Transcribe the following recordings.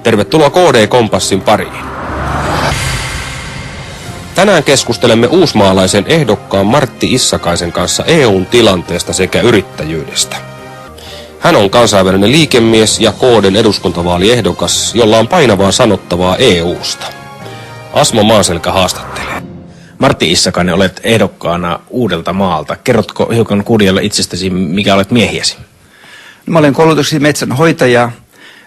Tervetuloa KD-kompassin pariin. Tänään keskustelemme uusmaalaisen ehdokkaan Martti Issakaisen kanssa EU:n tilanteesta sekä yrittäjyydestä. Hän on kansainvälinen liikemies ja KD:n eduskuntavaaliehdokas, jolla on painavaa sanottavaa EU:sta. Asmo Maaselkä haastattelee. Martti Issakainen, olet ehdokkaana Uudeltamaalta. Kerrotko hiukan kuulijoille itsestäsi, mikä olet miehiäsi? Mä olen koulutukseni metsänhoitaja,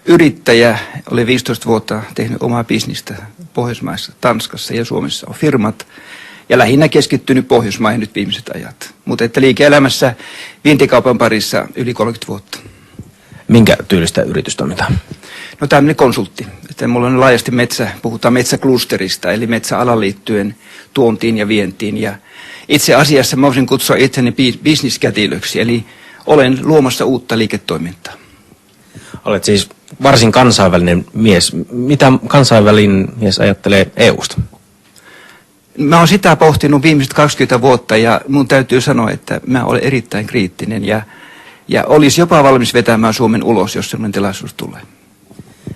yrittäjä. Olen 15 vuotta tehnyt omaa bisnistä Pohjoismaissa, Tanskassa ja Suomessa on firmat. Ja lähinnä keskittynyt Pohjoismaihin nyt viimeiset ajat. Mutta että liike-elämässä vientikaupan parissa yli 30 vuotta. Minkä tyylistä yritystoimintaa? No tämmöinen konsultti. Että mulla on laajasti puhutaan metsäklusterista, eli metsäalan liittyen tuontiin ja vientiin. Ja itse asiassa mä voisin kutsua itseni bisniskätilöksi, eli olen luomassa uutta liiketoimintaa. Olet siis varsin kansainvälinen mies. Mitä kansainvälinen mies ajattelee EUsta? Mä oon sitä pohtinut viimeiset 20 vuotta ja mun täytyy sanoa, että mä olen erittäin kriittinen ja olisi jopa valmis vetämään Suomen ulos, jos sellainen tilaisuus tulee.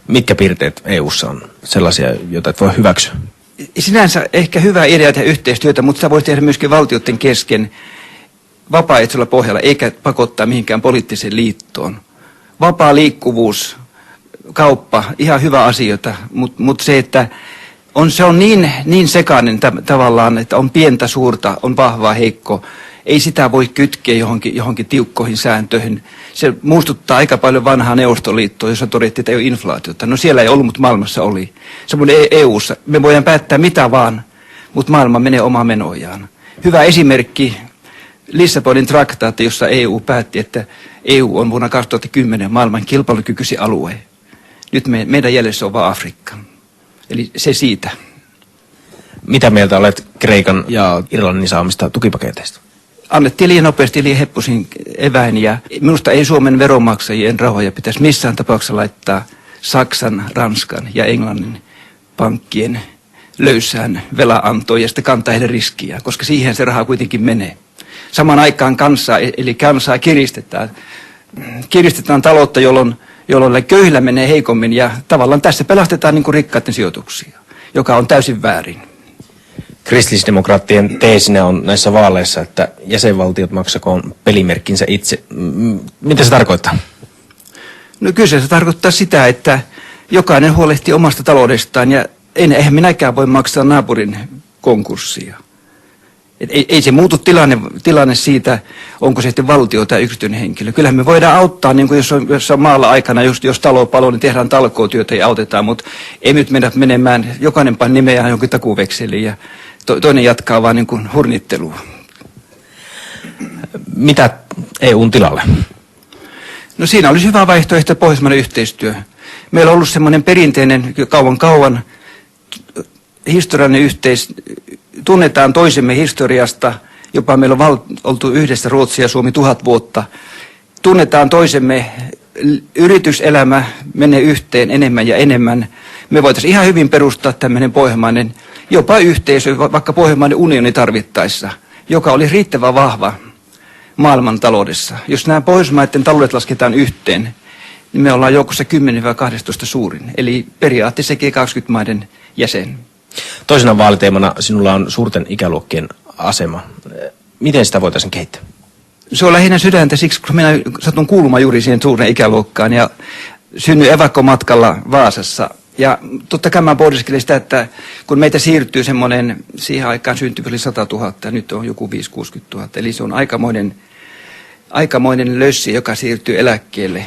Mitkä piirteet EUssa on sellaisia, joita et voi hyväksyä? Sinänsä ehkä hyvä idea tehdä yhteistyötä, mutta sitä voisi tehdä myöskin valtioiden kesken vapaaehtoisella pohjalla, eikä pakottaa mihinkään poliittiseen liittoon. Vapaa liikkuvuus, kauppa, ihan hyvä asioita, mutta se, että se on niin sekainen tavallaan, että on pientä, suurta, on vahvaa, heikko. Ei sitä voi kytkeä johonkin tiukkoihin sääntöihin. Se muistuttaa aika paljon vanhaa Neuvostoliittoa, jossa todettiin, että ei ole inflaatiota. No siellä ei ollut, mutta maailmassa oli. Samoin EU:ssa. Me voidaan päättää mitä vaan, mutta maailma menee omaan menojaan. Hyvä esimerkki Lissabonin traktaatti, jossa EU päätti, että EU on vuonna 2010 maailman kilpailukykyisin alue. Nyt meidän jäljessä on vain Afrikka. Eli se siitä. Mitä mieltä olet Kreikan ja Irlannin saamista tukipaketeista? Annettiin liian nopeasti, liian heppusin eväin ja minusta ei Suomen veronmaksajien rahoja pitäisi missään tapauksessa laittaa Saksan, Ranskan ja Englannin pankkien löysään velanantoon ja sitten kantaa heidän riskiä, koska siihen se raha kuitenkin menee. Samaan aikaan kansaa kiristetään taloutta, jolloin köyhillä menee heikommin ja tavallaan tässä pelastetaan niin kuin rikkaiden sijoituksia, joka on täysin väärin. Kristillisdemokraattien teesinä on näissä vaaleissa, että jäsenvaltiot maksakoon pelimerkkinsä itse. Mitä se tarkoittaa? No kyllä se tarkoittaa sitä, että jokainen huolehtii omasta taloudestaan ja eihän minäkään voi maksaa naapurin konkurssia. Ei se muutu tilanne siitä, onko se sitten valtio tai yksityinen henkilö. Kyllähän me voidaan auttaa, niin kuin jos on maalla aikana, jos talo paloo, niin tehdään talkootyötä ja autetaan, mutta ei nyt mennä menemään, jokainen panee nimeään jonkin takuvekseliin ja toinen jatkaa vaan niin kuin hurnittelua. Mitä EUn tilalle? No siinä olisi hyvä vaihtoehto pohjoismainen yhteistyö. Meillä on ollut semmoinen perinteinen kauan historiallinen tunnetaan toisemme historiasta, jopa meillä on oltu yhdessä Ruotsi ja Suomi 1000 vuotta. Tunnetaan toisemme, yrityselämä menee yhteen enemmän ja enemmän. Me voitaisiin ihan hyvin perustaa tämmöinen pohjoismainen, jopa yhteisö, vaikka pohjoismainen unioni tarvittaessa, joka oli riittävän vahva maailman taloudessa. Jos nämä pohjoismaiden taloudet lasketaan yhteen, niin me ollaan joukossa 10-12 suurin, eli periaatteessa G20-maiden jäsen. Toisena vaaliteemana sinulla on suurten ikäluokkien asema. Miten sitä voitaisiin kehittää? Se on lähinnä sydäntä siksi, kun minä satun kuulumaan juuri siihen suuren ikäluokkaan ja synnyin evakkomatkalla Vaasassa. Ja totta kai mä pohdiskelin sitä, että kun meitä siirtyy semmoinen, siihen aikaan syntyi yli 100 000, ja nyt on joku 5-60 000. Eli se on aikamoinen lössi, joka siirtyy eläkkeelle.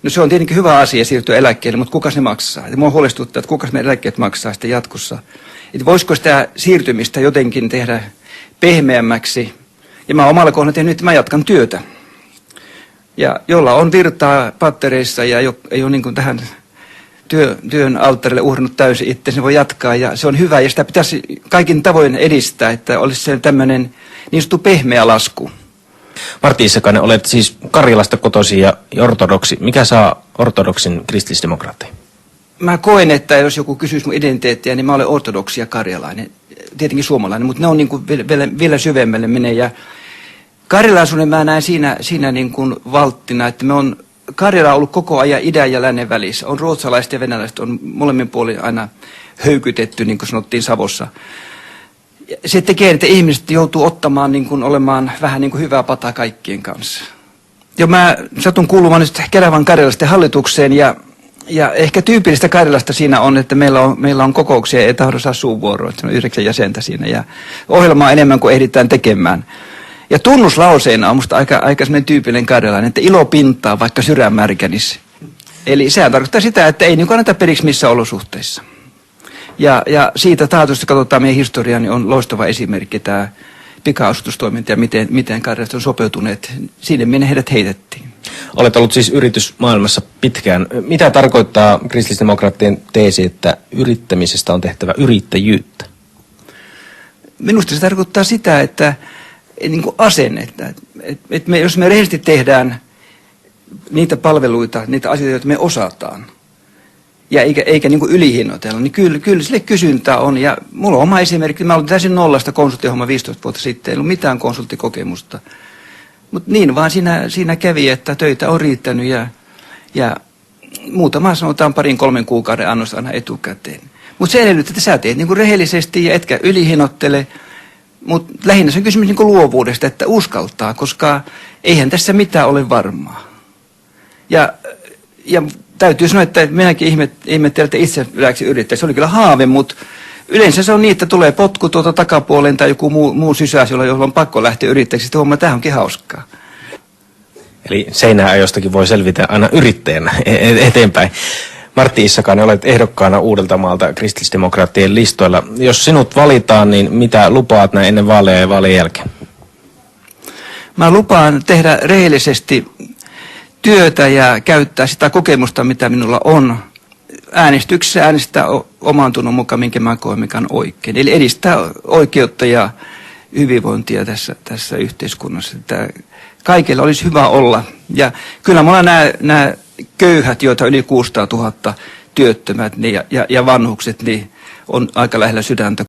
No se on tietenkin hyvä asia siirtyä eläkkeelle, mutta kuka se maksaa? Ja mua huolestuttaa, että kuka meidän eläkkeet maksaa sitten jatkossa. Että voisiko sitä siirtymistä jotenkin tehdä pehmeämmäksi? Ja mä omalla kohdalla tehnyt, että mä jatkan työtä. Ja jolla on virtaa pattereissa ja ei ole niin kuin tähän työn alttarille uhrannut täysin itse, se voi jatkaa ja se on hyvä. Ja sitä pitäisi kaikin tavoin edistää, että olisi se tämmöinen niin sanottu pehmeä lasku. Martti Issakainen, olet siis Karjalasta kotoisin ja ortodoksi. Mikä saa ortodoksin kristillisdemokraattiin? Mä koen, että jos joku kysyisi mun identiteettiä, niin mä olen ortodoksi ja karjalainen. Tietenkin suomalainen, mutta ne on niin kuin vielä syvemmälle menee. Ja karjalaisuuden mä näen siinä niin kuin valttina, että me on Karjala on ollut koko ajan idän ja lännen välissä. On ruotsalaiset ja venäläiset, on molemmin puolin aina höykytetty, niin kuin sanottiin Savossa. Se tekee, että ihmiset joutuu ottamaan, niin kuin, olemaan vähän niin kuin hyvää pataa kaikkien kanssa. Ja mä satun kuulumaan nyt Keravan karjalaisten hallitukseen ja ehkä tyypillistä Karjalasta siinä on, että meillä on kokouksia, ei tahdo saa suunvuoroa, että on 9 jäsentä siinä ja ohjelmaa enemmän kuin ehditään tekemään. Ja tunnuslauseena on musta aika semmoinen tyypillinen karjalainen, että ilo pintaa vaikka sydän märkänis. Eli sehän tarkoittaa sitä, että ei niin anneta periksi missä olosuhteissa. Ja siitä taatusti katsotaan meidän historiaa, niin on loistava esimerkki tämä pika-asutustoiminta ja miten karjalaiset on sopeutuneet. Siinä minne heidät heitettiin. Olet ollut siis yritysmaailmassa pitkään. Mitä tarkoittaa kristillisdemokraattien teesi, että yrittämisestä on tehtävä yrittäjyyttä? Minusta se tarkoittaa sitä, että niin kuin asennetta. Että jos me rehellisesti tehdään niitä palveluita, niitä asioita, joita me osataan, ja eikä niin kuin ylihinnoitella, niin kyllä sille kysyntää on. Ja mulla on oma esimerkki. Mä olin täysin nollasta konsulttihomma 15 vuotta sitten. Ei ollut mitään konsulttikokemusta. Mutta niin vaan siinä kävi, että töitä on riittänyt ja muutama sanotaan 2-3 kuukauden annos aina etukäteen. Mutta se edellyttää, että sä teet niin kuin rehellisesti ja etkä ylihinottele. Mutta lähinnä se on kysymys niin kuin luovuudesta, että uskaltaa, koska eihän tässä mitään ole varmaa. Ja täytyy sanoa, että minäkin ihmettelen, että itse yleensä yrittäjä. Se oli kyllä haave, mutta yleensä se on niin, että tulee potku tuolta takapuoleen tai joku muu sysäys, jolla on pakko lähteä yrittäjäksi. Sitten huomaa, että tämä onkin hauskaa. Eli seinääajostakin voi selvitä aina yrittäjänä eteenpäin. Martti Issakainen, olet ehdokkaana Uudeltamaalta kristillisdemokraattien listoilla. Jos sinut valitaan, niin mitä lupaat näin ennen vaaleja ja vaalien jälkeen? Mä lupaan tehdä rehellisesti työtä ja käyttää sitä kokemusta, mitä minulla on. Äänestyksessä äänestää oman tunnon mukaan, minkä mä koen, mikä on oikein. Eli edistää oikeutta ja hyvinvointia tässä yhteiskunnassa. Että kaikilla olisi hyvä olla. Ja kyllä mulla nämä köyhät, joita yli 600 000 työttömät ja vanhukset, niin on aika lähellä sydäntä.